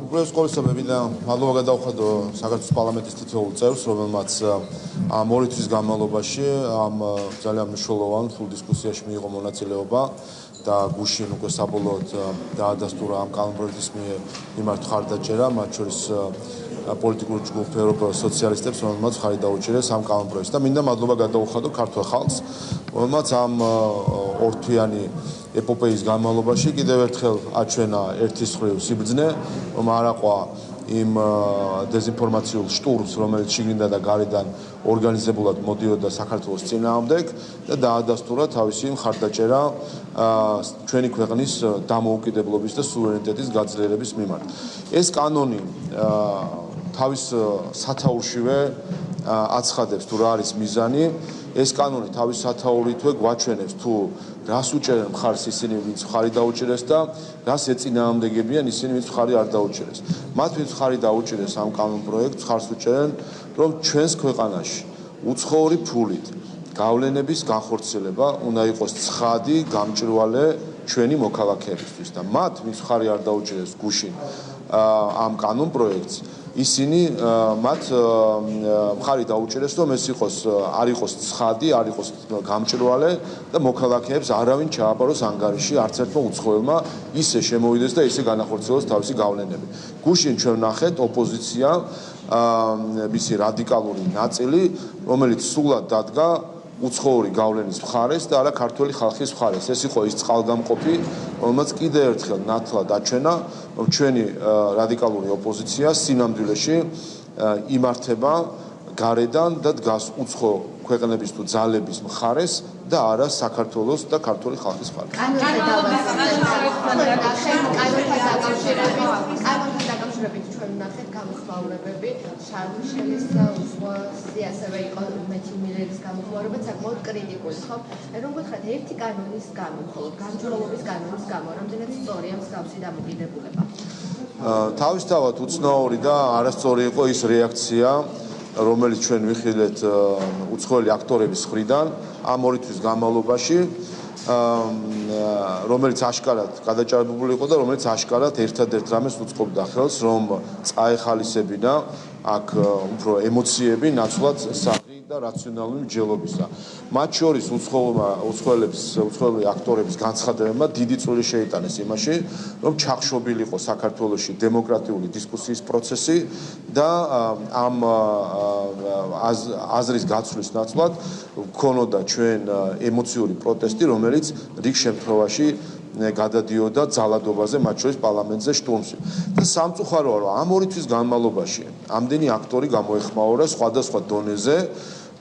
უპირველეს ყოვლისა მინდა მადლობა გადავხადო საქართველოს პარლამენტის თითოეულ წევრს, რომელმაც ამ 2 თვის განმავლობაში ამ ძალიან მნიშვნელოვან ფულ დისკუსიაში მიიღო მონაწილეობა და გუშინ უკვე საბოლოოდ დაადასტურა ამ კანონპროექტის მიმართ მხარდაჭერა, მათ შორის პოლიტიკური ჯგუფ ევროპელ სოციალისტებს, რომელმაც ხარი დაუჭირეს ამ კანონპროექტს და მინდა მადლობა გადავხადო ქართულ ხალხს, რომელმაც ამ 2 თვიანი ეპოპეის განმავლობაში კიდევ ერთხელ აჩვენა ერთის მხრივ სიბრძნე, რომ არ აყვა იმ დეზინფორმაციულ შტურმს, რომელიც შიგნიდან და გარედან ორგანიზებულად მოდიოდა საქართველოს წინააღმდეგ და დაადასტურა თავისი მხარდაჭერა ჩვენი ქვეყნის დამოუკიდებლობის და სუვერენიტეტის გაძლიერების მიმართ. ეს კანონი თავის სათაურშივე აცხადებს თუ რა არის მიზანი. ეს კანონი თავის სათაურითვე გვაჩვენებს თუ რას უჭერენ მხარს ისინი, ვინც მხარი დაუჭირეს და რას ეწინააღმდეგებიან ისინი, ვინც მხარი არ დაუჭირეს. მათ ვინც მხარი დაუჭირეს ამ კანონპროექტს, მხარს უჭერენ, რომ ჩვენს ქვეყანაში უცხოური ფულით გავლენების განხორციელება უნდა იყოს ცხადი, გამჭვირვალე ჩვენი მოქალაქეებისთვის და მათ ვინც მხარი არ დაუჭირეს გუშინ ამ კანონპროექტს ისინი მათ მხარი დაუჭირეს, რომ ეს არ იყოს ცხადი, არ იყოს გამჭვირვალე და მოქალაქეებს არავინ ჩააბაროს ანგარიში, არც ერთმა უცხოელმა ისე შემოვიდეს და ისე განახორციელოს თავისი გავლენები. გუშინ ჩვენ ვნახეთ ოპოზიცია, მისი რადიკალური ნაწილი, რომელიც სულად დადგა უცხოური გავლენის მხარეს და არა ქართველი ხალხის მხარეს. ეს იყო ის წყალგამყოფი, რომელმაც კიდევ ერთხელ ნათლად აჩვენა, რომ ჩვენი რადიკალური ოპოზიცია სინამდვილეში იმართება გარედან და დგას უცხო ქვეყნების თუ ძალების მხარეს და არა საქართველოს და ქართული ხალხის მხარეს. დაკავშირებით ჩვენ ვნახეთ გამოხმაურებები, შარლ-მიშელის უცხოელი ასევე იყო მეთიუ მილერის გამოხმაურება საკმაოდ კრიტიკული, ხო? რომ გითხრათ ერთი კანონის გამო, მხოლოდ გამჭვირვალობის კანონის გამო, რამდენად სწორია მსგავსი დამოკიდებულება? თავისთავად უცნაური და არასწორი იყო ის რეაქცია, რომელიც ჩვენ ვიხილეთ უცხოელი აქტორების მხრიდან ამ 2 თვის განმავლობაში, რომელიც აშკარად გადაჭარბებული იყო და რომელიც აშკარად ერთადერთ რამეს უწყობდა ხელს, რომ წაეხალისებინა აქ უფრო ემოციები ნაცვლად საკრი და რაციონალური მსჯელობისა. მათ შორის უცხოელი აქტორების განცხადებებმა დიდი წვლილი შეიტანეს იმაში, რომ ჩახშობილი იყო საქართველოში დემოკრატიული დისკუსიის პროცესი და ამ აზრის გაცვლის ნაცვლად გქონოდა ჩვენ ემოციური პროტესტი, რომელიც რიგ შემთხვევაში გადადიოდა ძალადობაზე, მათ შორის პარლამენტზე შტურმში. და სამწუხაროა, რომ ამ 2 თვის განმავლობაში ამდენი აქტორი გამოეხმაურა სხვადასხვა დონეზე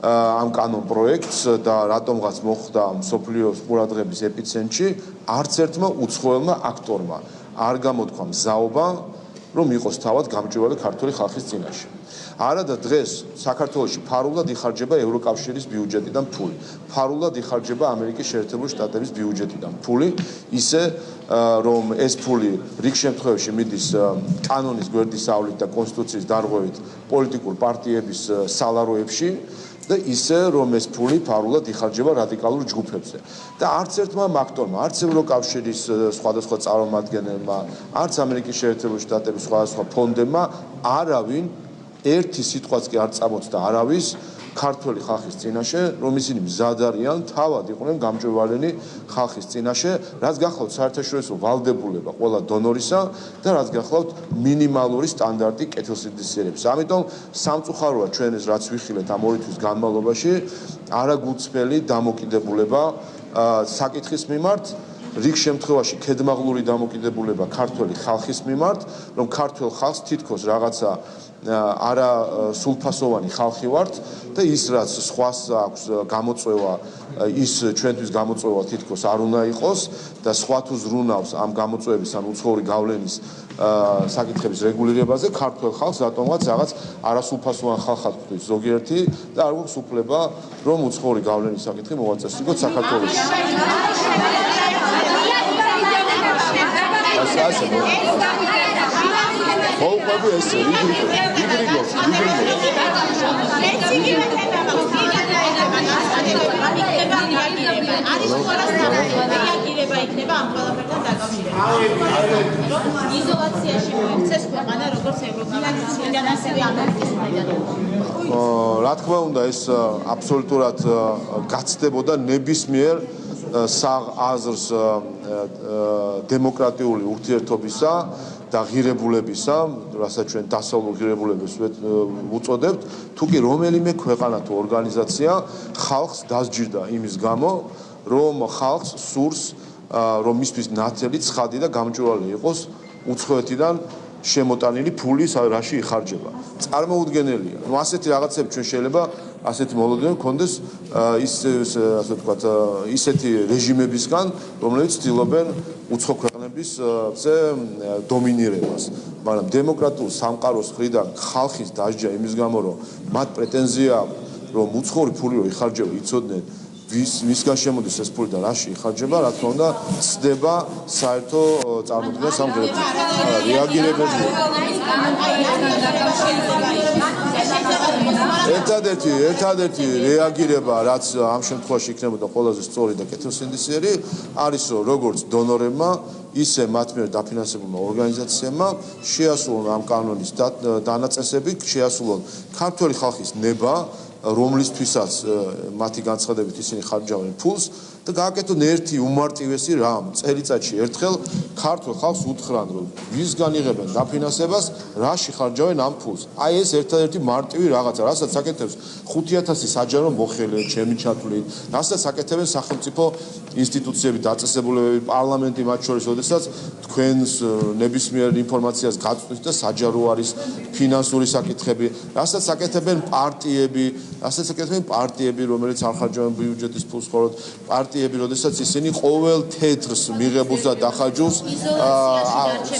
ამ კანონპროექტს და რატომღაც მოხვდა მსოფლიოს ყურადღების ეპიცენტრში, არც ერთმა უცხოელმა აქტორმა არ გამოთქვა მზაობა, რომ იყოს თავად გამჭვირვალე ქართული ხალხის წინაშე. არადა დღეს საქართველოში ფარულად იხარჯება ევროკავშირის ბიუჯეტიდან ფული, ფარულად იხარჯება ამერიკის შეერთებული შტატების ბიუჯეტიდან ფული, ისე რომ ეს ფული რიგ შემთხვევაში მიდის კანონის გვერდისავლით და კონსტიტუციის დარღვევით პოლიტიკურ პარტიების სალაროებში და ისე რომ ეს ფული ფარულად იხარჯება რადიკალურ ჯგუფებზე. და არც ერთმა აქტორმა, არც ევროკავშირის სხვადასხვა წარმომადგენელმა, არც ამერიკის შეერთებული შტატების სხვადასხვა ფონდებმა არავინ ერთი სიტყვაც კი არ წამოწდა არავის ქართველი ხალხის წინაშე, რომ ისინი მზად არიან თავად იყვნენ გამჭვირვალენი ხალხის წინაშე, რაც გახლავთ საერთაშორისო ვალდებულება ყველა დონორისა და რაც გახლავთ მინიმალური სტანდარტი კეთილსინდისიერების. ამიტომ სამწუხაროა ჩვენ ეს რაც ვიხილეთ ამ 2 თვის განმავლობაში, არაგულწრფელი დამოკიდებულება საკითხის მიმართ, რიგ შემთხვევაში ქედმაღლური დამოკიდებულება ქართველი ხალხის მიმართ, რომ ქართველ ხალხს თითქოს რაღაცა არა სულფასოვანი ხალხი ვართ და ის რაც სხვას აქვს გამოწვევა, ის ჩვენთვის გამოწვევა თითქოს არ უნდა იყოს და სხვა თუ ზრუნავს ამ გამოწვევების ან უცხოური გავლენის საკითხების რეგულირებაზე, ქართველ ხალხს რატომღაც რაღაც არასულფასოვან ხალხად ხვდით ზოგიერთი და არ გვაქვს უფლება, რომ უცხოური გავლენის საკითხი მოვაწესრიგოთ საქართველოში. მოუყვები ესე, იგრიგოს. იქნება ამ ყველაფერთან დაკავშირებით. რომ იზოლაციაში მოიქცეს ქვეყანა როგორც ევროკავშირიდან ასევე ამერიკის მოედანიდან. რა თქმა უნდა ეს აბსოლუტურად გაცდებოდა ნებისმიერ საღ აზრს დემოკრატიული ურთიერთობისა და ღირებულებისა, რასაც ჩვენ დასავლურ ღირებულებას ვუწოდებთ, თუ კი რომელიმე ქვეყანა თუ ორგანიზაცია ხალხს დასჯირდა იმის გამო, რომ ხალხს სურს, რომ მისთვის ნათელი, ცხადი და გამჭვირვალე იყოს უცხოეთიდან შემოტანილი ფული, რაში იხარჯება. წარმოუდგენელია. ნუ ასეთი რაღაცები ჩვენ შეიძლება ასეთი მოლოდინები გქონდეს ასე ვთქვათ, ისეთი რეჟიმებისგან, რომლებიც ცდილობენ უცხო ქვეყნებისზე დომინირებას. მაგრამ დემოკრატიულ სამყაროს მხრიდან ხალხის დასჯა იმის გამო, რომ მათ პრეტენზია აქვს, რომ უცხოური ფული რო იხარჯება, იცოდნენ ვისგან შემოდის ეს ფული და რაში იხარჯება, რა თქმა უნდა, ცდება საერთო წარმოდგენას ამ რეაგირებებზე. ერთადერთი რეაგირება, რაც ამ შემთხვევაში იქნებოდა ყველაზე სწორი და კეთილსინდისიერი, არის რომ როგორც დონორებმა, ისე მათ მიერ დაფინანსებულმა ორგანიზაციებმა შეასრულონ ამ კანონის დანაწესები, შეასრულონ ქართველი ხალხის ნება, რომლისთვისაც მათი განცხადებით ისინი ხარჯავენ ფულს და გააკეთონ ერთი უმარტივესი რამ, წელიწადში ერთხელ ქართულ ხალხს უთხრან, რომ ვისგან იღებენ დაფინანსებას, რაში ხარჯავენ ამ ფულს. აი ეს ერთადერთი მარტივი რაღაცა, რასაც აკეთებს 5000 საჯარო მოხელე, ჩემი ჩათვლით, რასაც აკეთებენ სახელმწიფო ინსტიტუციები, დაწესებულებები, პარლამენტი მათ შორის, როდესაც თქვენს ნებისმიერ ინფორმაციას გაწვდით და საჯარო არის ფინანსური საკითხები, რასაც აკეთებენ პარტიები, რომელიც არ ხარჯავენ ბიუჯეტის ფულს, ხოლო პარტიები, როდესაც ისინი ყოველ თეთრს მიღებულს და დახარჯულს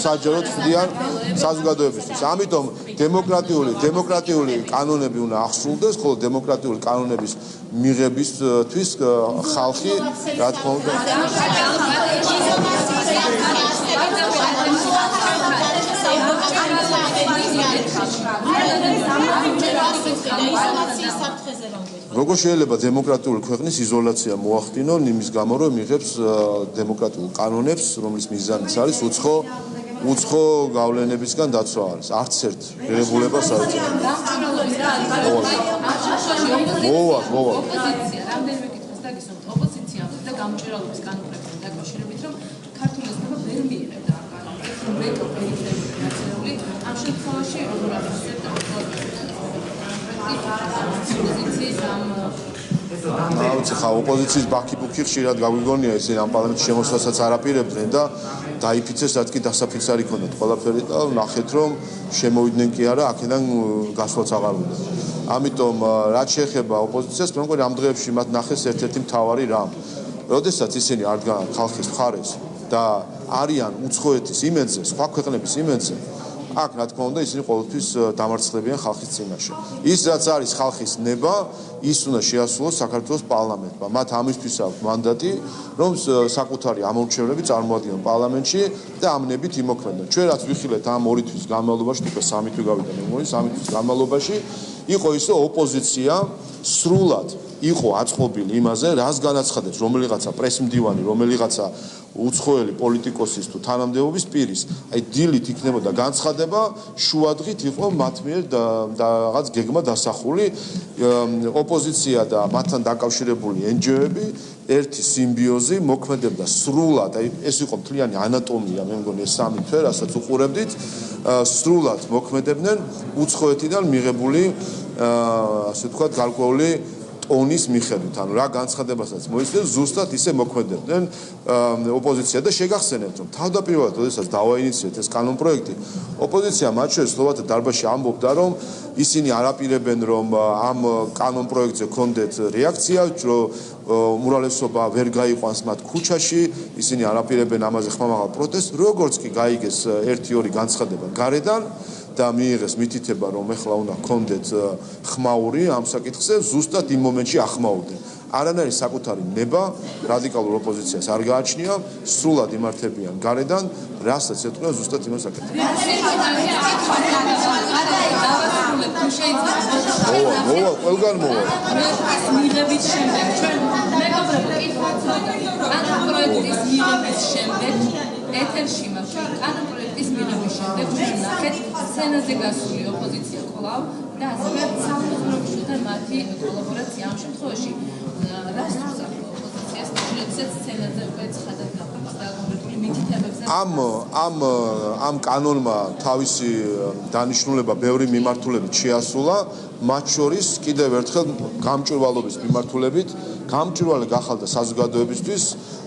საჯაროდ ხდიან საზოგადოებისთვის. ამიტომ დემოკრატიული კანონები უნდა აღსრულდეს, ხოლო დემოკრატიული კანონების მიღებისთვის ხალხი, რა თქმა უნდა, როგორ შეიძლება დემოკრატიული ქვეყნის იზოლაცია მოახდინონ იმის გამო, რომ იღებს დემოკრატიულ კანონებს, რომლის მიზანიც არის უცხო გავლენებისგან დაცვა არის. არც ერთ ღირებულებას არ ეწევა. მოვა. რამდენიმე კითხვას დაგისვამთ. ოპოზიცია და გამჭვირვალობის კანონებთან დაკავშირებით, რომ ქართული ოცნება ვერ მიიღებდა ამ კანონებს, რომ ვეტო περιληφθεί ნაციონალური, ამ შემთხვევაში როგორ აღნიშნეთ ოპოზიციის ხა ოპოზიციის ბაქი-ბუქი ხშირად გაგვიგონია ისინი ამ პარლამენტში შემოსვლასაც არ აპირებდნენ და დაიფიცეს, რაც კი დასაფიცარი ქონდათ ყველაფერი და ნახეთ, რომ შემოვიდნენ კი არა, აქედან გასვლაც აღარ უნდა. ამიტომ რაც შეეხება ოპოზიციას, მე მგონი ამ დღეებში მათ ნახეს ერთ-ერთი მთავარი რამ. როდესაც ისინი არ დგანან ხალხის მხარეს და არიან უცხოეთის იმედზე, სხვა ქვეყნების იმედზე, აქ რა თქმა უნდა ისინი ყოველთვის დამარცხდებიან ხალხის წინაშე. ის რაც არის ხალხის ნება, ის უნდა შეასრულოს საქართველოს პარლამენტმა. მათ ამისთვის აქვს მანდატი, რომ საკუთარი ამორჩევლები წარმოადგინონ პარლამენტში და ამ ნებით იმოქმედონ. ჩვენ რაც ვიხილეთ ამ 2 თვის განმავლობაში, უკვე 3 თვე გავიდა მე მგონი, 3 თვის განმავლობაში იყო ის, რომ ოპოზიცია სრულად იყო აწყობილი იმაზე, რას განაცხადებს რომელიღაცა პრესმდივანი, რომელიღაცა უცხოელი პოლიტიკოსის თუ თანამდებობის პირის, აი დილით იქნებოდა განცხადება, შუადღით იყო მათ მიერ და რაღაც გეგმა დასახული, ოპოზიცია და მათთან დაკავშირებული NGO-ები ერთი სიმბიოზი მოქმედებდა სრულად, აი ეს იყო მთლიანი ანატომია, მე მგონი ეს 3 თვე, რასაც უყურებდით, სრულად მოქმედებდნენ უცხოეთიდან მიღებული ასე ვთქვათ გარკვეული ტონის მიხედვით, ანუ რა განცხადებასაც მოიცეს, ზუსტად ისე მოქმედებდნენ ოპოზიცია და შეგახსენებთ, რომ თავდაპირველად, როდესაც დავაინიციეთ ეს კანონპროექტი, ოპოზიცია მათ შორის სლოვაკთა დარბაზში ამბობდა, რომ ისინი არ აპირებენ, რომ ამ კანონპროექტზე კონდეთ რეაქცია, რომ უმრავლესობა ვერ გაიყვანს მათ ქუჩაში, ისინი არ აპირებენ ამაზე ხმამაღალ პროტესტს, როგორც კი გაიგეს 1-2 განცხადება გარედან და მიიღეს მითითება, რომ ეხლა უნდა კონდეთ ხმაური ამ საკითხზე, ზუსტად იმ მომენტში ახმაურდნენ. არანაირი საკუთარი ნება რადიკალურ ოპოზიციას არ გააჩნია, სრულად იმართებიან გარედან, რასაც ეთქვია ზუსტად იმას აკეთებენ. მოვა, ყველგან მოვა. მიღების შემდეგ ჩვენ მეგობრებო კითხვა ამ პროექტის მიღების შემდეგ ეთერში მაქვს კანონპროექტი სიუჟეტის მიღების შემდეგ ჩვენ ნახეთ სცენაზე გასული ოპოზიცია კვლავ და ასევე სამთავრობოებთან მათი კოლაბორაცია ამ შემთხვევაში რას თავს ოპოზიციას შეიძლება სცენაზე უკვე ცხადად გახდეს და კონკრეტული მითითებებზე ამ კანონმა თავისი დანიშნულება ბევრი მიმართულებით შეასრულა, მათ შორის კიდევ ერთხელ გამჭვირვალობის მიმართულებით, გამჭვირვალე გახალდა საზოგადოებისთვის,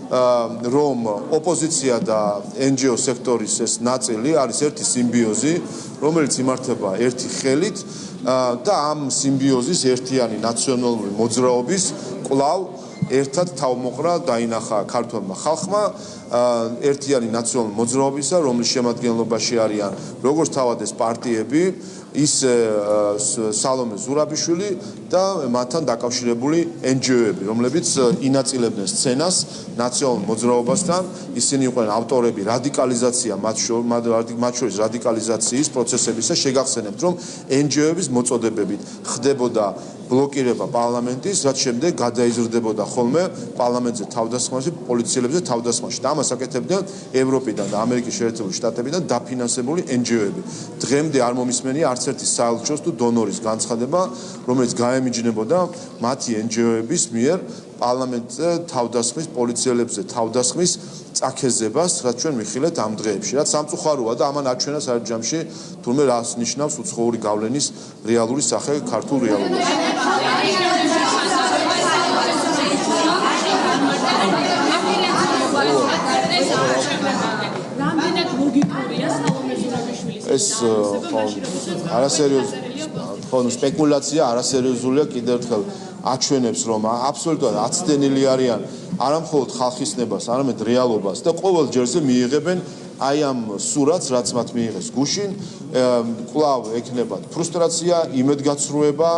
რომ ოპოზიცია და NGO სექტორის ეს ნაწილი არის ერთი სიმბიოზი, რომელიც იმართება ერთი ხელით და ამ სიმბიოზის ერთიანი ნაციონალური მოძრაობის კვლავ ერთად თავმოყრა დაინახა ქართულმა ხალხმა ერთიანი ნაციონალური მოძრაობისა, რომლის შემადგენლობაში არიან როგორც თავად ეს პარტიები, ისე სალომე ზურაბიშვილი და მათთან დაკავშირებული NGO-ები, რომლებიც ინაწილებდნენ სცენას ნაციონალურ მოძრაობასთან, ისინი იყვნენ ავტორები რადიკალიზაცია მათ შორის რადიკალიზაციის პროცესებისა. შეგახსენებთ, რომ NGO-ების მოწოდებებით ხდებოდა ბლოკირება პარლამენტის, რაც შემდეგ გადაიზრდებოდა ხოლმე პარლამენტზე თავდასხმაში, პოლიციელებზე თავდასხმაში. და ამას აკეთებდნენ ევროპიდან და ამერიკის შეერთებული შტატებიდან დაფინანსებული NGO-ები. დღემდე არ მომისმენია არც ერთი საელჩოს თუ დონორის განცხადება, რომელიც გაემიჯნებოდა მათი NGO-ების მიერ პარლამენტზე თავდასხმის, პოლიციელებზე თავდასხმის წაქეზებას, რაც ჩვენ ვიხილეთ ამ დღეებში. რაც სამწუხაროა და ამან აჩვენა საერთო ჯამში თურმე რას ნიშნავს უცხოური გავლენის რეალური სახე ქართულ რეალობაში. რამდენად ლოგიკურია სალომე ზურაბიშვილის ეს არასერიოზული სპეკულაცია არასერიოზულია კიდევ ერთხელ აჩვენებს რომ აბსოლუტურად აცდენილი არიან არა მხოლოდ ხალხის ნებას, არამედ რეალობას და ყოველ ჯერზე მიიღებენ აი ამ სურათს, რაც მათ მიიღეს გუშინ, კვლავ ექნებათ ფრუსტრაცია, იმედგაცრუება,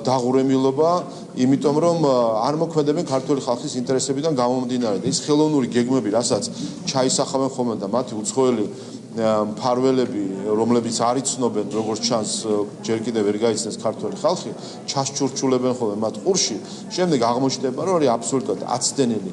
დაღურემილობა, იმიტომ რომ არ მოქმედებენ ქართული ხალხის ინტერესებიდან გამომდინარე და ის ხელოვნური გეგმები, რასაც ჩაისახავენ ხოლმე და მათი უცხოელი მფარველები, რომლებიც არ იცნობენ, როგორც ჩანს, ჯერ კიდევ ვერ გაიცნეს ქართული ხალხი, ჩასჩურჩულებენ ხოლმე მათ ყურში, შემდეგ აღმოჩნდება, რომ არის აბსოლუტურად აცდენილი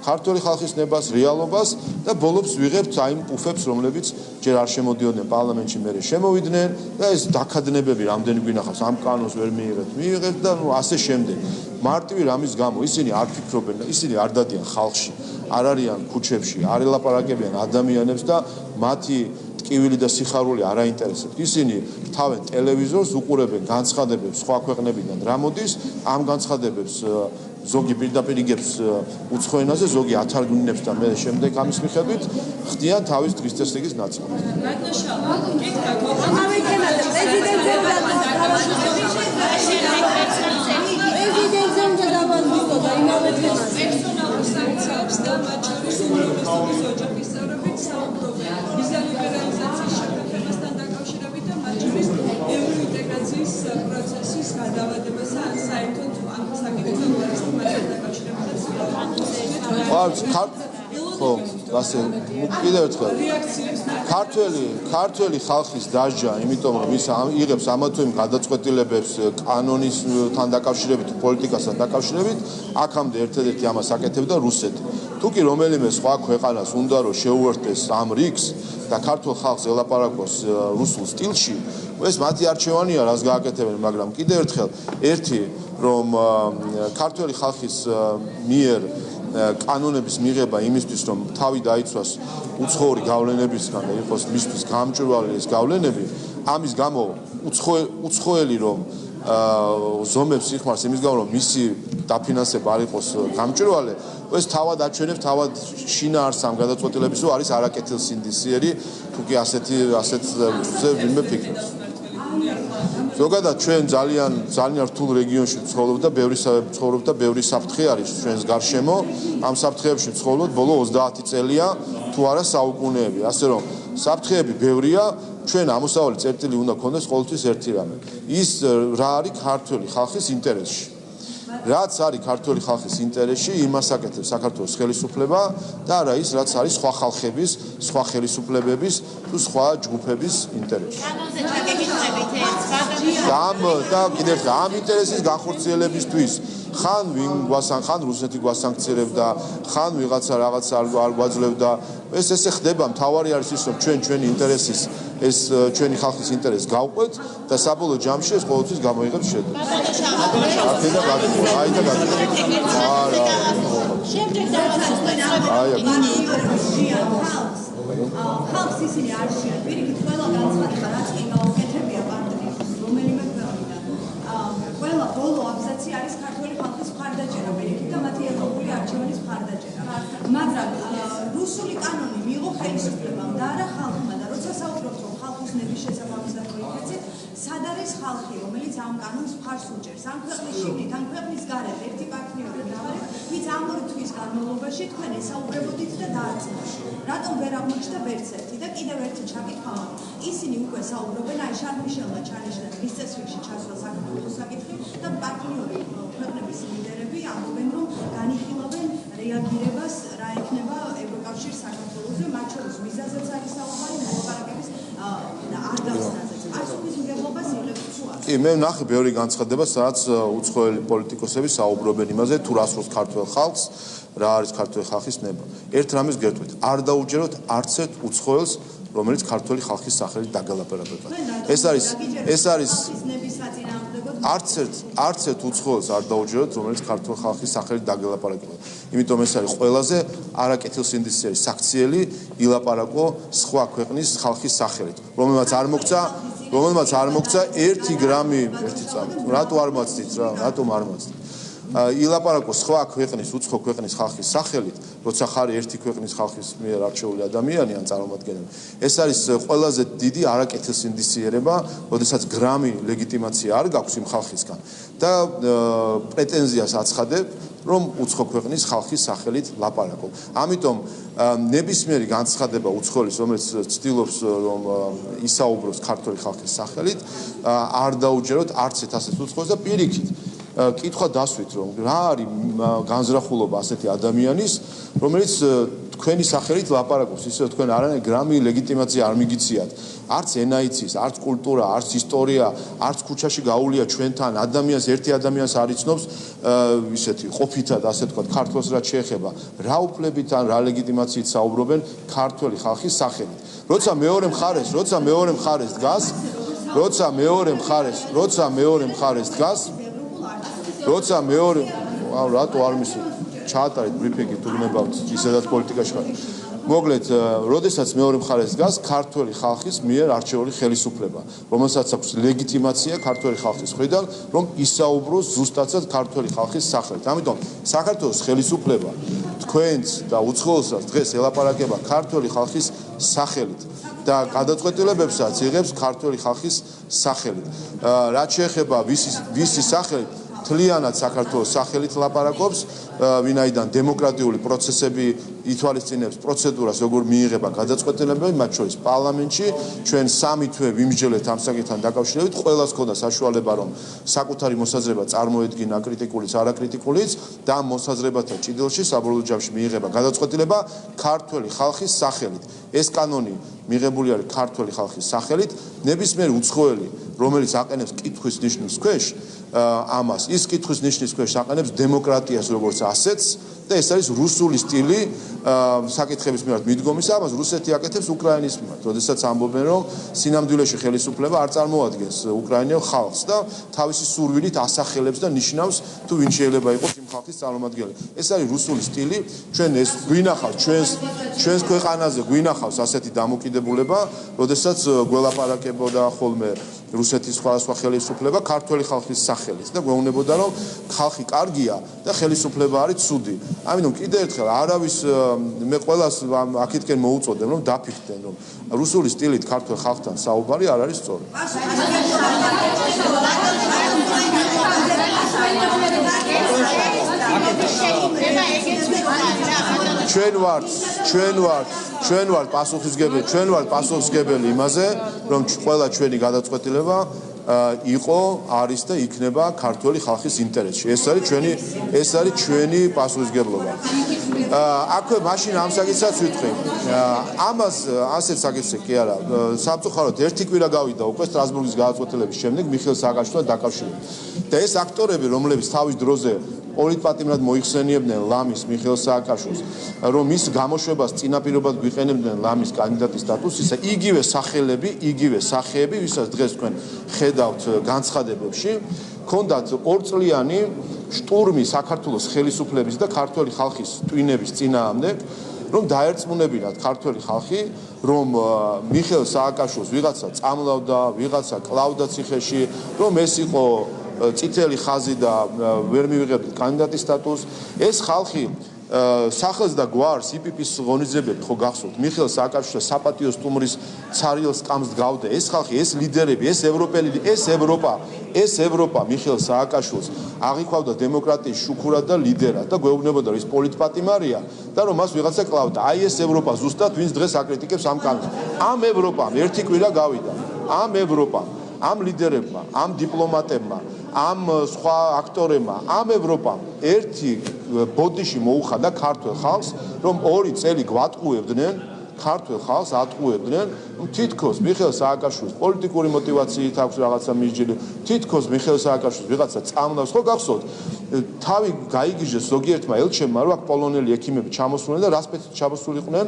ქართული ხალხის ნებას, რეალობას და ბოლოს ვიღებთ აი იმ პუფებს, რომლებიც ჯერ არ შემოდიოდნენ პარლამენტში, მერე შემოვიდნენ და ეს დაქადნებები რამდენი გვინახავს, ამ კანონს ვერ მიიღებთ და ასე შემდეგ. მარტივი რამის გამო ისინი არ ფიქრობენ, ისინი არ დადიან ხალხში, არ არიან ქუჩებში, არ ელაპარაკებიან ადამიანებს და მათი ტკივილი და სიხარული არ აინტერესებთ. ისინი თავენ ტელევიზორს უყურებენ განცხადებებს სხვა ქვეყნებიდან რა მოდის, ამ განცხადებებს ზოგი პირდაპირ იგებს უცხო ენაზე, ზოგი ათარგმნებს და მე შემდეგ ამის მიხედვით ხდიან თავის დღის წესრიგის ნაწილად. კიდევ ერთხელ ქართველი ხალხის დასჯა, იმიტომ რომ ის იღებს ამა თუ იმ გადაწყვეტილებებს კანონისთან დაკავშირებით, პოლიტიკასთან დაკავშირებით, აქამდე ერთადერთი ამას აკეთებდა რუსეთი. თუ კი რომელიმე სხვა ქვეყანას უნდა რომ შეუერთდეს ამ რიგს და ქართულ ხალხს ელაპარაკოს რუსულ სტილში, ეს მათი არჩევანია, რას გააკეთებენ, მაგრამ კიდევ ერთხელ ერთი რომ ქართველი ხალხის მიერ კანონების მიღება იმისთვის, რომ თავი დაიცვას უცხოური გავლენებისგან და იყოს მისთვის გამჭვირვალე ეს გავლენები, ამის გამო უცხოელი რომ ზომებს იხმარს იმის გამო, რომ მისი დაფინანსება არ იყოს გამჭვირვალე, ეს თავად აჩვენებს თავად შინაარსს ამ გადაწყვეტილების, რომ არის არაკეთილსინდისიერი, თუ კი ასეთზე ვინმე ფიქრობს. ზოგადად ჩვენ ძალიან რთულ რეგიონში ვცხოვრობთ და ბევრი საფრთხე არის ჩვენს გარშემო. ამ საფრთხეებში ვცხოვრობთ ბოლო 30 წელია, თუ არა საუკუნეები. ასე რომ საფრთხეები ბევრია, ჩვენ ამოსავალი წერტილი უნდა გქონდეს ყოველთვის ერთი რამე. ის რა არის ქართული ხალხის ინტერესში. რაც არის ქართული ხალხის ინტერესში, იმას აკეთებს საქართველოს ხელისუფლება და არა ის, რაც არის სხვა ხალხების, სხვა ხელისუფლებების თუ სხვა ჯგუფების ინტერესში. და კიდევ ამ ინტერესის განხორციელებისთვის ხან ვინ ხან რუსეთი გვასანქცირებდა, ხან ვიღაცა რაღაცა არ გვაძლევდა. ეს ესე ხდება, მთავარი არის ის, რომ ჩვენი ინტერესის ეს ჩვენი ხალხის ინტერესს გავყვეთ და საბოლოო ჯამში ეს ყოველთვის გამოიღებს შედეგს. აქედა გადმოვა, აი და გადმოვა. არა. შემდეგ ხალხს ისინი არ შეიან. პირიქით ყველა განცხადება, რაც კი გაუკეთებია პარტიის რომელიმე ქვეყნიდან. ყველა ბოლო აბზაცი არის ქართული ხალხის მხარდაჭერა, პირიქით და მათი ევროპული არჩევანის მხარდაჭერა. მაგრამ რუსული კანონი მიიღო ხელისუფლებამ და არა ხალხმა და როცა საუბრობთ რომ ხალხის ნების შესაბამისად მოიქცეთ, სად არის ხალხი, რომელიც ამ კანონს მხარს უჭერს? ამ ქვეყნის შიგნით, ამ ქვეყნის გარეთ ერთი პარტნიორი დავარეთ, ვინც ამ ორი თვის განმავლობაში თქვენ ესაუბრებოდით და დაარწმუნეთ. რატომ ვერ აღმოჩნდა ვერც ერთი და კიდევ ერთი ჩაკითხვა მაქვს. ისინი უკვე საუბრობენ, აი შარლ მიშელმა ჩანიშნა დღის წესრიგში ჩასვლა საქართველოს საკითხი და პარტნიორი ქვეყნების ლიდერები ამბობენ, რომ განიხილავენ რეაგირებას რა ექნება ევროკავშირის საქართველოზე, მათ შორის ვიზაზეც არის საუბარი, მოლაპარაკების არ დავსწრებთ. ასობის მიღებას იღებს თუ არა? კი, მე ვნახე ბევრი განცხადება, სადაც უცხოელი პოლიტიკოსები საუბრობენ იმაზე, თუ რას როს ქართველ ხალხს, რა არის ქართველი ხალხის ნება. ერთ რამეს გეტყვით, არ დაუჯეროთ არც ერთ უცხოელს, რომელიც ქართველი ხალხის სახელით დაგალაპარაკება. ეს არის არც ერთ უცხოელს არ დაუჯეროთ, რომელიც ქართველი ხალხის სახელით დაგალაპარაკება. იმიტომ ეს არის ყველაზე არაკეთილსინდისფერი საქციელი ილაპარაკო სხვა ქვეყნის ხალხის სახელით, რომელმაც არ მოგცა 1 გრამი ერთი წამი. რატო არ მოცდით რა? რატომ არ მოცდით? ილაპარაკო სხვა ქვეყნის, უცხო ქვეყნის ხალხის სახელით, როცა ხარ ერთი ქვეყნის ხალხის მიერ არჩეული ადამიანი ან წარმომადგენელი. ეს არის ყველაზე დიდი არაკეთილსინდისიერება, როდესაც გრამი ლეგიტიმაცია არ გაქვს იმ ხალხისგან და პრეტენზიას აცხადებ, რომ უცხო ქვეყნის ხალხის სახელით ლაპარაკობ. ამიტომ ნებისმიერი განცხადება უცხოელის, რომელიც ცდილობს რომ ისაუბროს ქართული ხალხის სახელით, არ დაუჯეროთ არც ერთ ასეთ უცხოელს და პირიქით კითხვა დასვით, რომ რა არის განზრახულობა ასეთი ადამიანის, რომელიც თქვენი სახელით ლაპარაკობს, ისე თქვენ არანაირი გრამი ლეგიტიმაცია არ მიგიციათ. არც ენა იცის, არც კულტურა, არც ისტორია, არც ქუჩაში გაუვლია ჩვენთან ადამიანს, ერთი ადამიანს არ იცნობს ისეთი ყოფითად, ასე თქვათ, ქართლს რაც შეეხება. რა უფლებით ან რა ლეგიტიმაციით საუბრობენ ქართველი ხალხის სახელით. როცა მეორე მხარეს დგას, რატო არ მისულ ჩაატარეთ ბრიფინგი თუ გნებავთ ისედაც პოლიტიკაში ხარ. მოკლედ, როდესაც მეორე მხარეს დგას ქართველი ხალხის მიერ არჩეული ხელისუფლება, რომელსაც აქვს ლეგიტიმაცია ქართველი ხალხის მხრიდან, რომ ისაუბროს ზუსტადად ქართველი ხალხის სახელით. ამიტომ საქართველოს ხელისუფლება თქვენს და უცხოელსაც დღეს ელაპარაკება ქართველი ხალხის სახელით და გადაწყვეტილებებსაც იღებს ქართველი ხალხის სახელით. რაც შეეხება ვისი სახელით, თლიანად საქართველოს სახელით ლაპარაკობს, ვინაიდან დემოკრატიული პროცესები ითვალისწინებს პროცედურას, როგორ მიიღება გადაწყვეტილებები, მათ შორის პარლამენტში, ჩვენ 3 თვე ვიმსჯელეთ ამ საკითხთან დაკავშირებით, ყველას ჰქონდა საშუალება, რომ საკუთარი მოსაზრება წარმოედგინა კრიტიკულიც, არაკრიტიკულიც და ამ მოსაზრებათა ჭიდილში საბოლოო ჯამში მიიღება გადაწყვეტილება ქართველი ხალხის სახელით. ეს კანონი მიღებული არის ქართველი ხალხის სახელით, ნებისმიერი უცხოელი, რომელიც აყენებს კითხვის ნიშნის ქვეშ ამას, ის კითხვის ნიშნის ქვეშ აყენებს დემოკრატიას როგორც ასეთს და ეს არის რუსული სტილი საკითხების მიმართ მიდგომისა, ამას რუსეთი აკეთებს უკრაინის მიმართ, როდესაც ამბობენ, რომ სინამდვილეში ხელისუფლება არ წარმოადგენს უკრაინელ ხალხს და თავისი სურვილით ასახელებს და ნიშნავს, თუ ვინ შეიძლება იყოს იმ ხალხის წარმომადგენელი. ეს არის რუსული სტილი, ჩვენ ეს გვინახავს, ჩვენს ქვეყანაზე გვინახავს ასეთი დამოკიდებულება, როდესაც გველაპარაკებოდა ხოლმე რუსეთის სხვადასხვა ხელისუფლება ქართველი ხალხის სახელით და გვეუბნებოდა, რომ ხალხი კარგია და ხელისუფლება არის ცუდი. ამიტომ კიდევ ერთხელ არავის მე ყველას აქეთკენ მოუწოდებ, რომ დაფიქრდნენ, რომ რუსული სტილით ქართულ ხალხთან საუბარი არ არის სწორი. ჩვენ ვართ პასუხისმგებელი იმაზე, რომ ყველა ჩვენი გადაწყვეტილება იყო, არის და იქნება ქართული ხალხის ინტერესში. ეს არის ჩვენი პასუხისმგებლობა. აქვე მაშინ ამ საკითხსაც ვიტყვი. ამას ასეთ საკითხზე კი არა. სამწუხაროდ ერთი კვირა გავიდა უკვე სტრასბურგის გადაწყვეტილების შემდეგ მიხეილ სააკაშვილთან დაკავშირებით. და ეს აქტორები, რომლებიც თავის დროზე პოლიტპატიმრად მოიხსენიებდნენ ლამის მიხეილ სააკაშვილს, რომ მის გამოშვებას წინაპირობად გვიყენებდნენ ლამის კანდიდატის სტატუსისა, იგივე სახელები, იგივე სახეები, ვისაც დღეს თქვენ ხედავთ განცხადებებში, ჰქონდათ ორწლიანი შტურმი საქართველოს ხელისუფლების და ქართველი ხალხის ტვინების წინააღმდეგ, რომ დაერწმუნებინათ ქართველი ხალხი, რომ მიხეილ სააკაშვილს ვიღაცა წამლავდა, ვიღაცა კლავდა ციხეში, რომ ეს იყო წითელი ხაზი და ვერ მივიღებთ კანდიდატის სტატუსს. ეს ხალხი სახელს და გვარს იპიპის ღონისძიებები ხო გახსოვთ, მიხეილ სააკაშვილს საპატიო სტუმრის ცარიელს კამს დგავდა. ეს ხალხი, ეს ლიდერები, ეს ევროპა მიხეილ სააკაშვილს აღიქვავდა დემოკრატიის შუქურად და ლიდერად და გვეუბნებოდა, რომ ის პოლიტპატიმარია და რომ მას ვიღაცა კლავდა. აი ეს ევროპა ზუსტად ვინც დღეს აკრიტიკებს ამ კანონს. ამ ევროპამ ერთი კვირა გავიდა. ამ ევროპამ, ამ ლიდერებმა, ამ დიპლომატებმა, ამ სხვა აქტორებმა, ამ ევროპამ ერთი ბოდიში მოუხადა ქართველ ხალხს, რომ 2 წელი გვატყუებდნენ ქართველ ხალხს ატყუებდნენ, თითქოს მიხეილ სააკაშვილს პოლიტიკური მოტივაციით აქვს რაღაცა მისჯილი, თითქოს მიხეილ სააკაშვილს ვიღაცა წამლავს, ხო გახსოვთ, თავი გაიგიჟეს ზოგიერთმა ელჩებმა, რომ აქ პოლონელი ექიმები ჩამოსულიყვნენ და რასპეცით ჩამოსულიყვნენ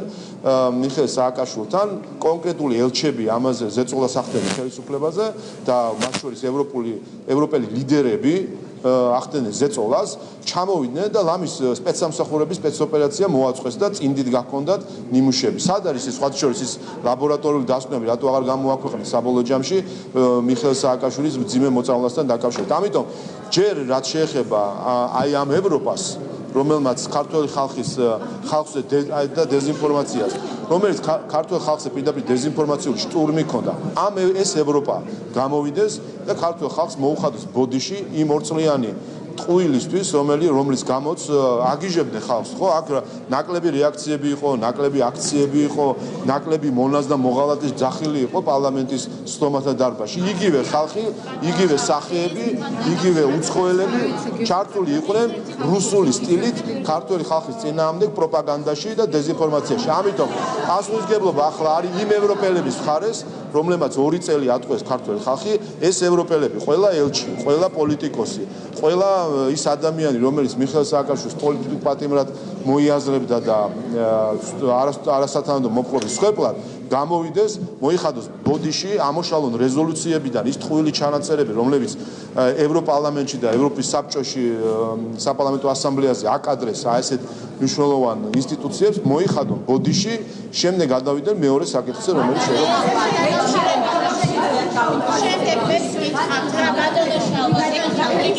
მიხეილ სააკაშვილთან, კონკრეტული ელჩები ამაზე ზეწოლას ახდენენ ხელისუფლებაზე და მათ შორის ევროპელი ლიდერები ახდენენ ზეწოლას, ჩამოვიდნენ და ლამის სპეცსამსახურების სპეცოპერაცია მოაწყვეს და წინდით გაქონდათ ნიმუშები. სად არის ეს სხვა შორის ის ლაბორატორიული დასკვნები, რატო აღარ გამოაქვეყნეს საბოლოო ჯამში მიხეილ სააკაშვილის მძიმე მოწამვლასთან დაკავშირებით. ამიტომ ჯერ რაც შეეხება აი ამ ევროპას, რომელმაც ქართველი ხალხზე და დეზინფორმაციას, რომელიც ქართველ ხალხზე პირდაპირ დეზინფორმაციული შტურმი ჰქონდა. ეს ევროპა გამოვიდეს და ქართველ ხალხს მოუხადოს ბოდიში იმ ორწლიანი ტყუილისთვის, რომლის გამოც აგიჟებდნენ ხალხს, ხო? აქ ნაკლები რეაქციები იყო, ნაკლები აქციები იყო, ნაკლები მონას და მოღალატის ძახილი იყო პარლამენტის სტომათა დარბაზში. იგივე ხალხი, იგივე სახეები, იგივე უცხოელები ჩართული იყვნენ რუსული სტილით ქართველი ხალხის წინააღმდეგ პროპაგანდაში და დეზინფორმაციაში. ამიტომ პასუხისმგებლობა ახლა არის იმ ევროპელების მხარეს, რომლებმაც 2 წელი ატყვეს ქართველი ხალხი, ეს ევროპელები, ყველა ელჩი, ყველა პოლიტიკოსი, ყველა ის ადამიანი, რომელიც მიხეილ სააკაშვილს პოლიტიკურ პატიმრად მოიაზრებდა და არასათანადო მოპყრობის მსხვერპლად გამოვიდეს, მოიხადოს ბოდიში, ამოშალონ რეზოლუციებიდან ის ტყუილი ჩანაწერები, რომლებიც ევროპარლამენტში და ევროპის საბჭოში, საპარლამენტო ასამბლეაზე აკადრეს ასეთ მნიშვნელოვან ინსტიტუციებს, მოიხადონ ბოდიში, შემდეგ გადავიდნენ მეორე საკითხზე, რომელიც შემდეგ მე ვიტყავთ რა ბატონო შალვა ეკონომიკური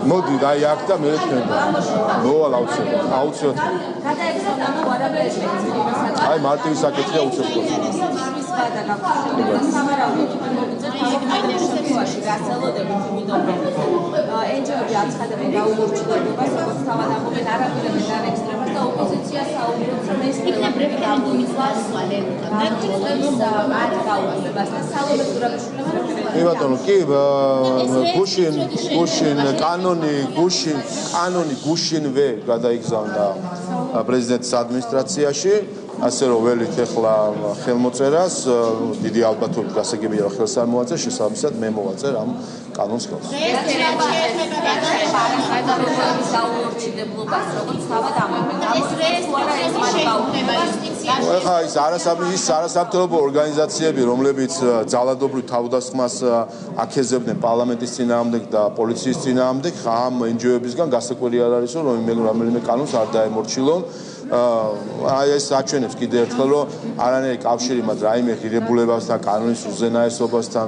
მოდი აი აქ და მე თქვენ მოვალ აუცილებლად აი მარტივი საკითხია უცებია ენჯოები აცხადებენ გაუმორჩილებლობას, როგორც თავად ამბობენ, არაფერად არ ექსტრემას და ოპოზიცია საუბრობს, რომ ეს იქნებ რეფერენდუმის ლასვალე არ გაუძლებას და სალომე ზურაბიშვილმა რეფერენდუმი. ბატონო, კი, კანონი გუშინვე გადაიგზავნა პრეზიდენტის ადმინისტრაციაში, ასე რომ ველით ახლა ხელმოწერას, დიდი ალბათობით გასაგებია ხელს არ მოაწერს, შესაბამისად მე მოვაწერ ამ კანონს ხელს. ეხლა ის არასამთავრობო ორგანიზაციები, რომლებიც ძალადობრივ თავდასხმას აქეზებდნენ პარლამენტის წინააღმდეგ და პოლიციის წინააღმდეგ, ამ NGO-ებისგან გასაკვირი არ არის, რომ რომელიმე კანონს არ დაემორჩილონ. აი ეს აჩვენებს კიდევ ერთხელ, რომ არანაირი კავშირი მათ რაიმე ღირებულებასთან, კანონის უზენაესობასთან,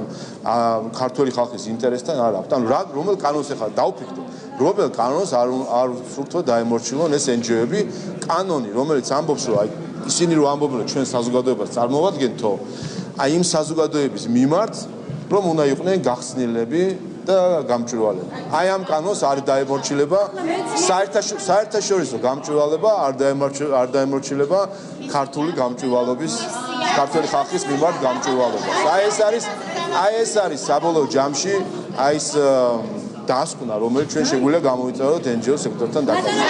ქართველი ხალხის ინტერესთან არ აქვს. ანუ რომელ კანონს ახლა დავფიქრდეთ, რომელ კანონს არ სურთო დაემორჩილონ ეს NGO-ები, კანონი, რომელიც ამბობს, რომ აი ისინი რომ ამბობენ, რომ ჩვენ საზოგადოებას წარმოვადგენთო, აი იმ საზოგადოების მიმართ, რომ უნდა იყვნენ გახსნილები და გამჭვირვალება. აი ამ კანონს არ დაემორჩილება საერთაშორისო გამჭვირვალება, არ დაემორჩილება ქართული გამჭვირვალობის, ქართული ხალხის მიმართ გამჭვირვალებას. აი ეს არის საბოლოო ჯამში აი ეს დასკვნა, რომელიც ჩვენ შეგვიძლია გამოვიწეროთ NGO სექტორთან დაკავშირებით.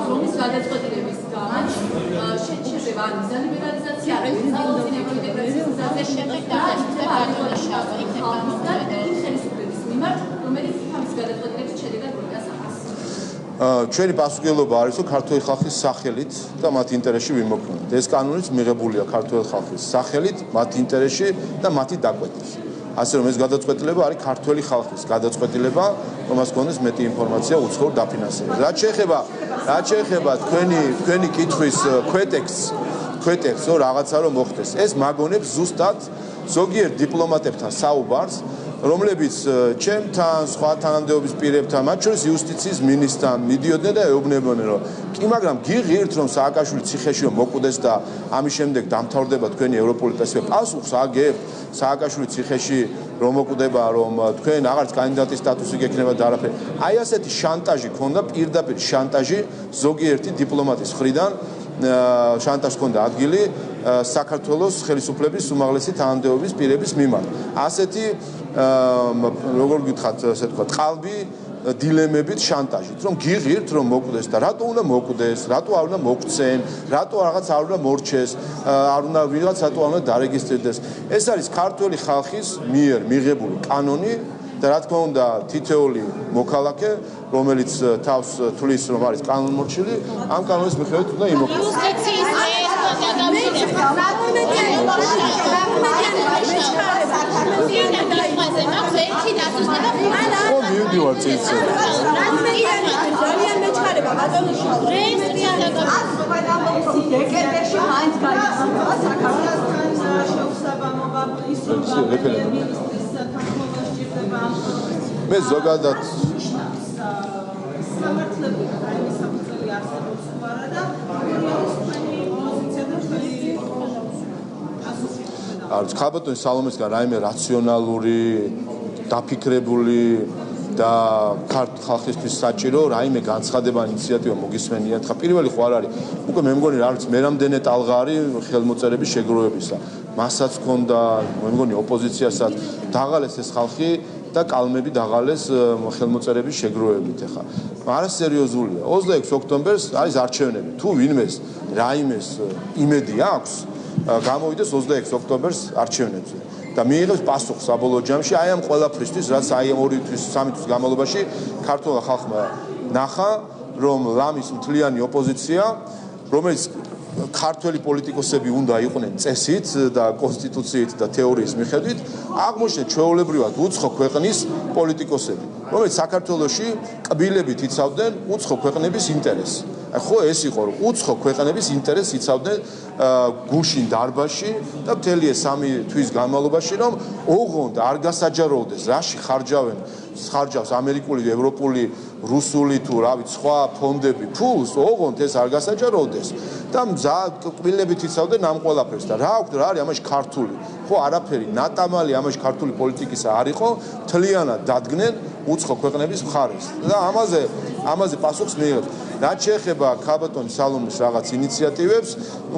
რომლის გადაწყვეტილების გამო შეიძლება ან ლიბერალიზაცია არის ინტეგრაციის შემდეგ ხელისუფლების მიმართ, რომელიც ამის გადაწყვეტილების შედეგად გასახავს. ჩვენი პასუხისმგებლობა არის, რომ ქართული ხალხის სახელით და მათ ინტერესში ვიმოქმედოთ. ეს კანონიც მიღებულია ქართული ხალხის სახელით, მათ ინტერესში და მათი დაკვეთით. ასე რომ ეს გადაწყვეტილება არის ქართული ხალხის გადაწყვეტილება, რომელსაც გქონდეს მეტი ინფორმაცია უცხოურ დაფინანსებაზე. რაც შეეხება თქვენი კითხვის ქვეტექსტს, რომ რაღაცა რომ მოხდეს. ეს მაგონებს ზუსტად ზოგიერთ დიპლომატებთან საუბარს, რომლებიც ჩემთან, სხვა თანამდებობის პირებთან, მათ შორის იუსტიციის მინისტრთან მიდიოდნენ და ეუბნებოდნენ, რომ კი, მაგრამ გიღირთ, რომ სააკაშვილი ციხეში მოკვდეს და ამის შემდეგ დამთავრდება თქვენი ევროპული პერსპექტივა. პასუხს აგებთ სააკაშვილი ციხეში რომ მოკვდება, რომ თქვენ აღარც კანდიდატის სტატუსი გექნება და არაფერი. აი ასეთი შანტაჟი ქონდა, პირდაპირ შანტაჟი ზოგიერთი დიპლომატის მხრიდან შანტაჟს ქონდა ადგილი საქართველოს ხელისუფლების უმაღლესი თანამდებობის პირების მიმართ. ასეთი როგორ გითხრათ, ასე თქვა, ყალბი დილემებით შანტაჟით, რომ გიღირთ, რომ მოკვდეს და რატო უნდა მოკვდეს, რატო არ უნდა მოქცენ, რატო რაღაც არ უნდა მორჩეს, არ უნდა ვიღაც რატო არ უნდა დარეგისტრირდეს. ეს არის ქართული ხალხის მიერ მიღებული კანონი და რა თქმა უნდა თითოეული მოქალაქე, რომელიც თავს თulis, რომ არის კანონმორჩილი, ამ კანონის მიხედვით უნდა იმოქმედოს. მივდივარ წინსე. ძალიან მეჩქარება ბატონო შალვა. დეკემბერში მაინც გაიხსნა საქართველოს შეუსაბამობა ისრობა მინისტრის თანხმობა სჭირდება. მე ზოგადად სამართლები რაიმე საფუძველი არსებობს თუ არა და თქვენი პოზიცია და თქვენი ასოციაცია. არც ხალბატონის სალომესგან რაიმე რაციონალური, დაფიქრებული და ხალხისთვის საჭირო რაიმე განცხადება ინიციატივა მოგისმენიათ. ხა პირველი ხო არ არის. უკვე მე მგონი არც მე რამდენე ტალღა არის ხელმოწერების შეგროვებისა. მასაც ქონდა, მე მგონი ოპოზიციასაც დაღალეს ეს ხალხი და კალმები დაღალეს ხელმოწერების შეგროვებით. ახლა არასერიოზულია. 26 ოქტომბერს არის არჩევნები. თუ ვინმეს რაიმეს იმედი აქვს, გამოვიდეს 26 ოქტომბერს არჩევნებზე და მიიღებს პასუხს საბოლოო ჯამში აი ამ ყველაფრისთვის, რაც აი 2-3 თვის განმავლობაში ქართულ ხალხმა ნახა, რომ ლამის მთლიანი ოპოზიცია, რომელიც ქართველი პოლიტიკოსები უნდა იყვნენ წესით და კონსტიტუციით და თეორიის მიხედვით, აღმოჩნდა ჩვეულებრივად უცხო ქვეყნის პოლიტიკოსები, რომელიც საქართველოში კბილებით იცავდნენ უცხო ქვეყნების ინტერესს. ხო ეს იყო რომ უცხო ქვეყნების ინტერესს იცავდნენ გუშინ დარბაზში და მთელი ეს 3 თვის განმავლობაში, რომ ოღონდ არ გასაჯაროვდეს რაში ხარჯავს ამერიკული, ევროპული, რუსული თუ რა ვიცი სხვა ფონდები ფულს, ოღონდ ეს არ გასაჯაროვდეს და კბილებით იცავდნენ ამ ყველაფერს და რა აქვს რა არის ამაში ქართული. ხო არაფერი ნატამალი ამაში ქართული პოლიტიკისა არ იყო, მთლიანად დადგნენ უცხო ქვეყნების მხარეს და ამაზე პასუხს მიიღებს. რაც შეეხება ხალბატონის სალომის რაღაც ინიციატივებს,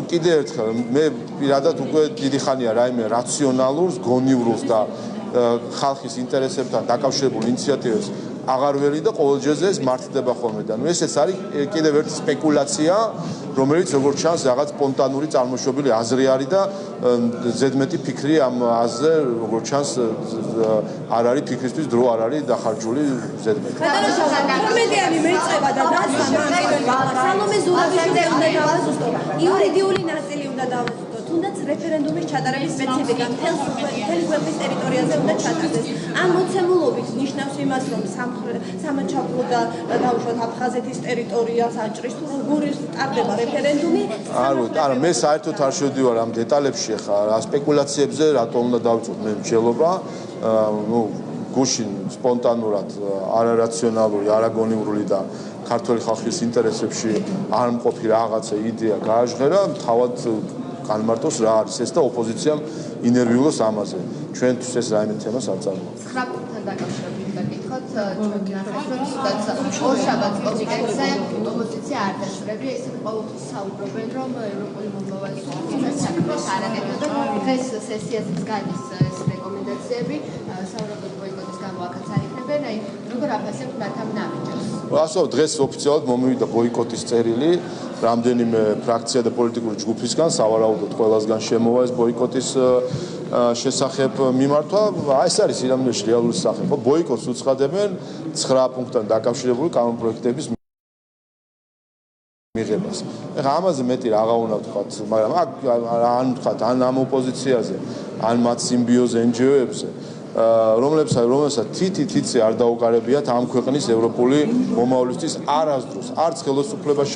კიდევ ერთხელ მე პირადად უკვე დიდი ხანია რაიმე რაციონალურს, გონივრულს და ხალხის ინტერესებთან დაკავშირებულ ინიციატივებს აღარ ვერი და ყოველჯერზე ეს მართლდება ხოლმე და ესეც არის კიდევ ერთი სპეკულაცია, რომელიც როგორც ჩანს რაღაც სპონტანური წარმოშობილი აზრი არის და ზედმეტი ფიქრი ამ აზრზე როგორც ჩანს არ არის ფიქრისთვის დრო არ არის დახარჯული ზედმეტი. დოკუმენტები მეწევა და სალომე ზურაბიშვილი უნდა დავაზუსტო. იურიდიული ნაწილი უნდა დავაზუსტო. თუნდაც რეფერენდუმის ჩატარების სპეციფიკა მთელი ქვეყნის ტერიტორიაზე უნდა ჩატარდეს. ამ მოცემულობით ნიშნავს იმას, რომ სამაჩაბლო და დაუშვათ აფხაზეთის ტერიტორიას აჭრის თუ როგორი ტარდება რეფერენდუმი. არა, მე საერთოდ არ შევდივარ ამ დეტალებში ხა, სპეკულაციებზე რატომ უნდა დავიწყოთ მე მჯელობა. გუშინ სპონტანურად არარაციონალური, არაგონივრული და ქართული ხალხის ინტერესებში არ მყოფი რაღაცა იდეა გააჟღერა, თავად განმარტოს რა არის ეს და ოპოზიციამ ინერვიულოს ამაზე. ჩვენთვის ეს რაიმე თემას არ წარმოადგენს. 9 პუნქტთან დაკავშირებით გაკითხოთ, ჩვენ გინახეთ, რომ სადაც ორშაბათს კომიტეტზე ოპოზიცია არ დასწრებია, ისინი ყოველთვის საუბრობენ, რომ ევროპული მომავალი საქართველოს არ აკეთებენ. დღეს სესიაზეც გადის ეს რეკომენდაციები, საუბრობენ ბოიკოტის გამო აქაც არ იქნებიან, აი როგორ აფასებთ მათ ამ ნაბიჯებს? ასე დღეს ოფიციალურად მომივიდა ბოიკოტის წერილი რამდენიმე ფრაქცია და პოლიტიკური ჯგუფისგან, სავარაუდოდ ყველასგან შემოვა ეს ბოიკოტის შესახებ მიმართვა. ეს არის ირამნეში რეალური სახე. ბოიკოტს უცხადებენ 9 პუნქტთან დაკავშირებული კანონპროექტების მიღებას. ეხლა ამაზე მეტი რა უნდა ვთქვათ, მაგრამ ან ვთქვათ, ან ამ ოპოზიციაზე, ან მათ სიმბიოზე NGO-ებზე, რომლებსაც თითი არ დაუკარებიათ ამ ქვეყნის ევროპული მომავლისთვის არასდროს, არც ხელისუფლებაში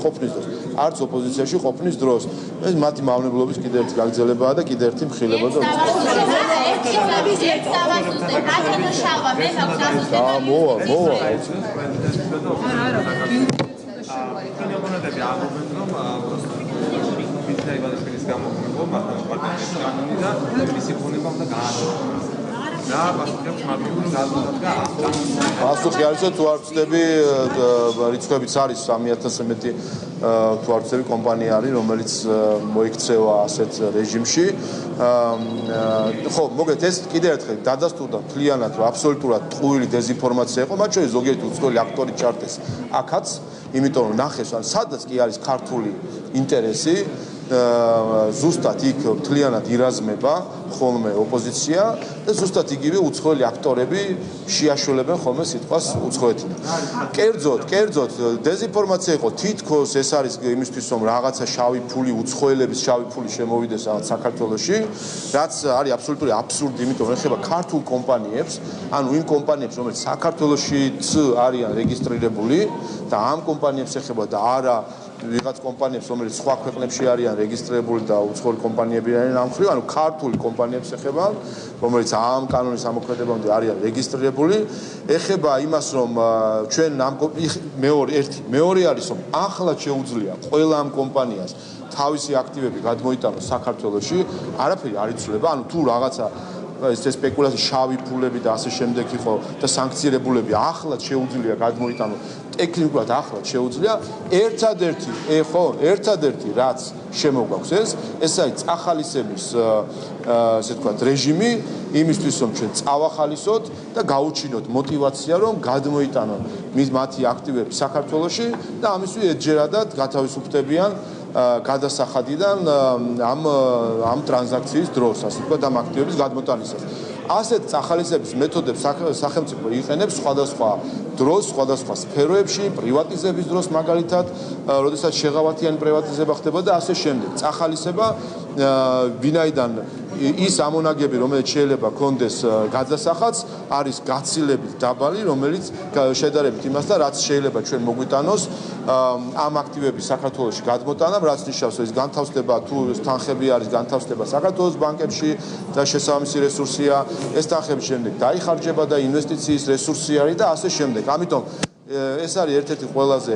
ყოფნის დროს, არც ოპოზიციაში ყოფნის დროს. ეს მათი მავნებლობის კიდევ ერთი გაგრძელებაა და კიდევ ერთი მხილება და კინოგონადები ამბობენ, რომ მითნა ივანიშვილის გამოგონებო პარტიის კანონი და მისი ფუნება უნდა გაანადგუროს. რა პასუხებს მაგიური გაზრდა პასუხი არის თუ არ ვწდები რიცხვებიც არის 3000-ზე მეტი თუ არ ვწდები კომპანია არის რომელიც მოიქცევა ასეთ რეჟიმში ხო მოგეთ ეს კიდევ ერთხელ დადასტურდა მთლიანად რომ აბსოლუტურად ტყუილი დეზინფორმაცია იყო მათ შორის ზოგიერთი უცხოელი აქტორი ჩართეს აქაც იმიტომ რომ ნახეს ან სადაც კი არის ქართული ინტერესი ზუსტად იქ მთლიანად ირაზმება ხოლმე ოპოზიცია და ზუსტად იგივე უცხოელი აქტორები შეაშველებენ ხოლმე სიტყვას უცხოეთიდან. კერძოდ დეზინფორმაცია იყო თითქოს ეს არის იმისთვის რომ რაღაცა შავი ფული უცხოელების შავი ფული შემოვიდეს საქართველოში, რაც არის აბსოლუტური აბსურდი, იმიტომ რომ ეხება ქართულ კომპანიებს, ანუ იმ კომპანიებს, რომელიც საქართველოშიც არიან რეგისტრირებული და ამ კომპანიებს ეხება და არა ვიღაც კომპანიებს, რომელიც სხვა ქვეყნებში არიან რეგისტრირებული და უცხოელი კომპანიები არიან ამ მხრივ, ანუ ქართული კომპანიებს ეხება, რომელიც ამ კანონის ამოქმედებამდე არიან რეგისტრირებული, ეხება იმას, რომ ჩვენ ამ მეორე არის, რომ ახლა შეუძლია ყველა ამ კომპანიას თავისი აქტივები გადმოიტანოს საქართველოში, არაფერი არ იცვლება, ანუ თუ რაღაცა ეს სპეკულაცია შავი ფულები და ასე შემდეგ იყო და სანქცირებულები ახლად შეუძლია გადმოიტანოს ტექნიკურად ახლად შეუძლია ერთადერთი რაც შემოგვაქვს ეს არის წახალისების ესე ვთქვათ რეჟიმი იმისთვის რომ ჩვენ წავახალისოთ და გაუჩინოთ мотиваცია რომ გადმოიტანონ მათი აქტივები საქართველოში და ამისთვის ეჯერადად გათავისუფლებიან გადასახადიდან ამ ტრანზაქციის დროს, ასე ვთქვათ, ამ აქტივების გადმოტანისას. ასეთ წახალისების მეთოდებს სახელმწიფო იყენებს სხვადასხვა დროს, სხვადასხვა სფეროებში, პრივატიზების დროს მაგალითად, როდესაც შეღავათიანი პრივატიზება ხდება და ასე შემდეგ. წახალისება ვინაიდან ის ამონაგები, რომელიც შეიძლება კონდეს გადასახადს, არის გაცილებით დაბალი, რომელიც შედარებით იმასთან, რაც შეიძლება ჩვენ მოგვიტანოს ამ აქტივების საქართველოში გადმოტანამ, რაც ნიშნავს, ეს განთავსდება თუ თანხები არის განთავსდება საქართველოს ბანკებში და შესაბამისი რესურსია, ეს თანხები შემდეგ დაიხარჯება და ინვესტიციის რესურსი არის და ასე შემდეგ. ამიტომ ეს არის ერთ-ერთი ყველაზე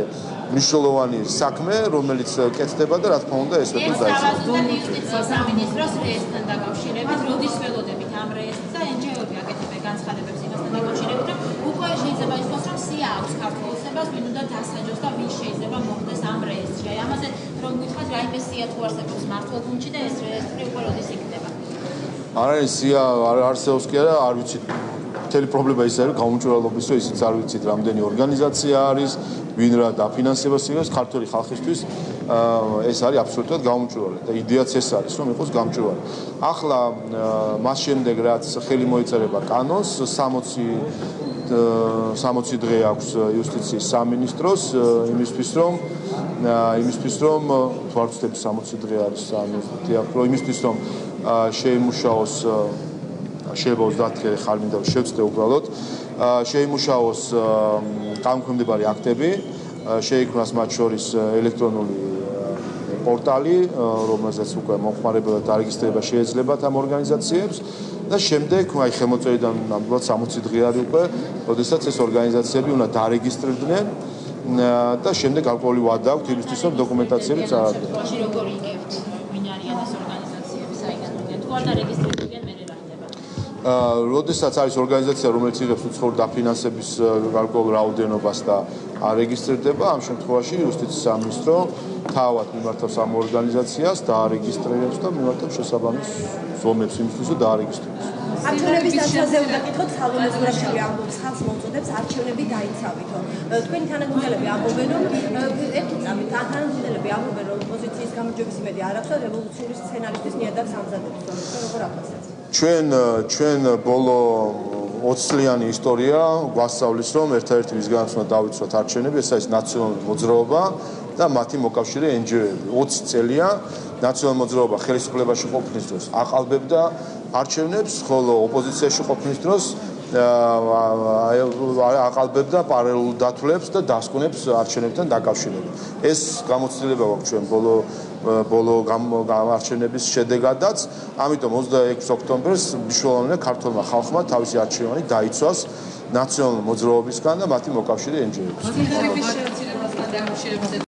მნიშვნელოვანი საქმე, რომელიც კეთდება და რა თქმა უნდა ეს ვეტო დაიწყო. იუსტიციის სამინისტროს რეესტრთან დაკავშირებით, როდის ველოდებით ამ რეესტრს და NGO-ები აკეთებენ განცხადებებს იმასთან დაკავშირებით, რომ უკვე შეიძლება ითქვას, რომ სია აქვს ქართველსებას, ვინ უნდა დასაჯოს და ვინ შეიძლება მოხდეს ამ რეესტრში. აი ამაზე რომ გითხრათ, რაიმე სია თუ არსებობს მართლგუნდში და ეს რეესტრი უკვე როდის იქნება? არ არის სია არ არსებობს კი არა, არ ვიცით. მთელი პრობლემა ის არის, გაუმჭვირვალობის რომ ისიც არ ვიცით, რამდენი ორგანიზაცია არის, ვინ რა დაფინანსებას იღებს ქართული ხალხისთვის, ეს არის აბსოლუტურად გაუმჭვირვალე და იდეაც ეს არის, რომ იყოს გამჭვირვალე. ახლა მას შემდეგ რაც ხელი მოიწერება კანონს, 60 დღე აქვს იუსტიციის სამინისტროს იმისთვის რომ თუ არ ვცდები 60 დღე არის იმისთვის რომ შეიმუშაოს შეიძლება 30 დღე ხარ მინდა შევწდე უბრალოდ შეიმუშაოს განქვემდებარი აქტები შეიქმნას მათ შორის ელექტრონული პორტალი რომელზეც უკვე მომხმარებელთა დარეგისტრება შეეძლებათ ამ ორგანიზაციებს და შემდეგ აი ხელმოწერიდან ნამდვილად 60 დღე არის უკვე, როდესაც ეს ორგანიზაციები უნდა დარეგისტრირდნენ და შემდეგ გარკვეული ვადა აქვს იმისთვის, რომ დოკუმენტაციები წააგდეს. მაშინ როგორ იგებთ, ვინ არიან ეს ორგანიზაციები, საიდან მოდიან? თუ არ დარეგისტრირებიან, მე რა ხდება? როდესაც არის ორგანიზაცია, რომელიც იღებს უცხოურ დაფინანსების გარკვეულ რაოდენობას და არეგისტრირდება, ამ შემთხვევაში იუსტიციის სამინისტრო თავად მიმართავს ამ ორგანიზაციას, დაარეგისტრირებს და მიმართავს შესაბამის ზომებს იმისთვის, რომ დაარეგისტრიროს. არჩევნების დასაზე უნდა გითხოთ, სალონეზურაშვილი ამბობს, ხალხს მოუწოდებს არჩევნები დაიცავითო. თქვენი თანაგუნდელები ამბობენ, რომ ერთი წამით თანაგუნდელები ამბობენ, რომ ოპოზიციის გამარჯვების იმედი არ აქვს და რევოლუციური სცენარისთვის ნიადაგს ამზადებს. როგორ აფასებთ? ჩვენ ბოლო 20 წლიანი ისტორია გვასწავლის, რომ ერთ-ერთი მისგანაც უნდა დავიცვათ არჩევნები, ეს არის ნაციონალური მოძრაობა და მათი მოკავშირე NGO-ები. 20 წელია ნაციონალური მოძრაობა ხელისუფლებაში ყოფნის დროს აყალბებდა არჩევნებს, ხოლო ოპოზიციაში ყოფნის დროს აყალბებდა პარალელურ დათვლებს და დასკვნებს არჩევნებთან დაკავშირებით. ეს გამოცდილება გვაქვს ჩვენ ბოლო არჩევნების შედეგადაც, ამიტომ 26 ოქტომბერს მნიშვნელოვანია ქართულმა ხალხმა თავისი არჩევანი დაიცვას ნაციონალური მოძრაობისგან და მათი მოკავშირე NGO-ებისგან.